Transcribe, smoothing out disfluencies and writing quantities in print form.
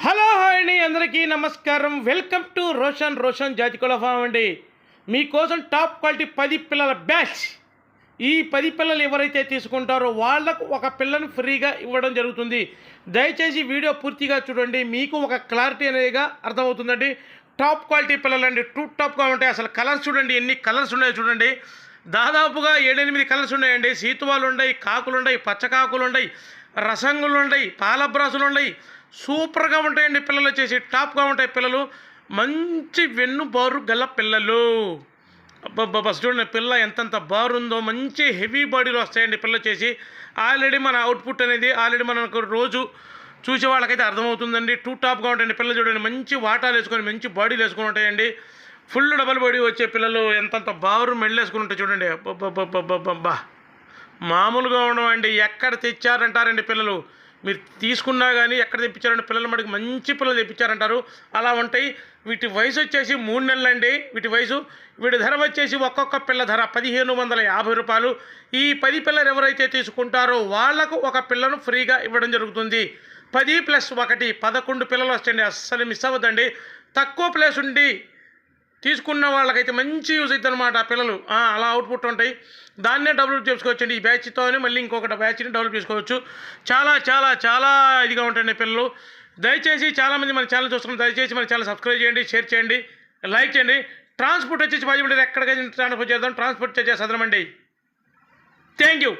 Hello hi అండి, అందరికీ నమస్కారం. వెల్కమ్ టు రోషన్ జాతికుల ఫామ్ అండి. మీకోసం టాప్ క్వాలిటీ 10 పిల్లల బ్యాచ్. ఈ 10 పిల్లలు ఎవరైతే తీసుకుంటారో వాళ్లకు ఒక పిల్లను ఫ్రీగా ఇవ్వడం జరుగుతుంది. దయచేసి వీడియో పూర్తిగా చూడండి, మీకు ఒక క్లారిటీ అనేదిగా అర్థమవుతుందండి. టాప్ క్వాలిటీ పిల్లలండి, టాప్గా ఉంటాయి. అసలు కలర్స్ చూడండి, ఎన్ని కలర్స్ ఉన్నాయో చూడండి. దాదాపుగా 7-8 కలర్స్ ఉన్నాయండి. సీతువాలు ఉన్నాయి, కాకులు ఉన్నాయి, పచ్చకాకులు ఉన్నాయి, రసంగులు ఉన్నాయి, పాలబ్రాసులు ఉన్నాయి. సూపర్గా ఉంటాయండి పిల్లలు. వచ్చేసి టాప్గా ఉంటాయి పిల్లలు. మంచి వెన్ను బారు గల పిల్లలు. అబ్బబ్బా చూడండి పిల్ల ఎంతంత బారుందో. మంచి హెవీ బాడీలో వస్తాయండి పిల్లలు. వచ్చేసి ఆల్రెడీ మన అవుట్పుట్ అనేది ఆల్రెడీ మనకు రోజు చూసే వాళ్ళకైతే అర్థమవుతుందండి. టాప్గా ఉంటాయండి పిల్లలు. చూడండి మంచి వాటాలు వేసుకొని మంచి బాడీలు వేసుకొని ఉంటాయండి. ఫుల్ డబల్ బాడీ వచ్చే పిల్లలు ఎంతంత బారు మెళ్ళేసుకుని ఉంటాయి చూడండి. అబ్బబ్బబ్బబ్బబ్బా మామూలుగా ఉండవండి. ఎక్కడ తెచ్చారంటారండి పిల్లలు. మీరు తీసుకున్నా కానీ ఎక్కడ తెప్పించారంటే పిల్లలు మటుకు మంచి పిల్లలు తెప్పించారంటారు. అలా ఉంటాయి. వీటి వయసు వచ్చేసి 3 నెలలండి. వీటి వయసు. వీటి ధర వచ్చేసి ఒక్కొక్క పిల్ల ధర 1550 రూపాయలు. ఈ 10 పిల్లలు ఎవరైతే తీసుకుంటారో వాళ్లకు ఒక పిల్లను ఫ్రీగా ఇవ్వడం జరుగుతుంది. 10+1 11 పిల్లలు వస్తాయండి. అస్సలు మిస్ అవ్వద్దండి. తక్కువ ప్లేస్ ఉండి తీసుకున్న వాళ్ళకైతే మంచి యూజ్ అవుతుంది అనమాట. పిల్లలు అలా అవుట్పుట్ ఉంటాయి. దాన్నే డెవలప్ చేసుకోవచ్చండి. ఈ బ్యాచ్తోనే మళ్ళీ ఇంకొకటి బ్యాచ్ని డెవలప్ చేసుకోవచ్చు. చాలా చాలా చాలా ఇదిగా ఉంటాయండి పిల్లలు. దయచేసి చాలామంది మన ఛానల్ చూస్తున్నాం. దయచేసి మన ఛానల్ సబ్స్క్రైబ్ చేయండి, షేర్ చేయండి, లైక్ చేయండి. ట్రాన్స్పోర్ట్ వచ్చేసి 10 ఎక్కడికైనా ట్రాన్స్పోర్ట్ చేద్దాం. ట్రాన్స్పోర్ట్ చేసేద్దామండి. Thank you.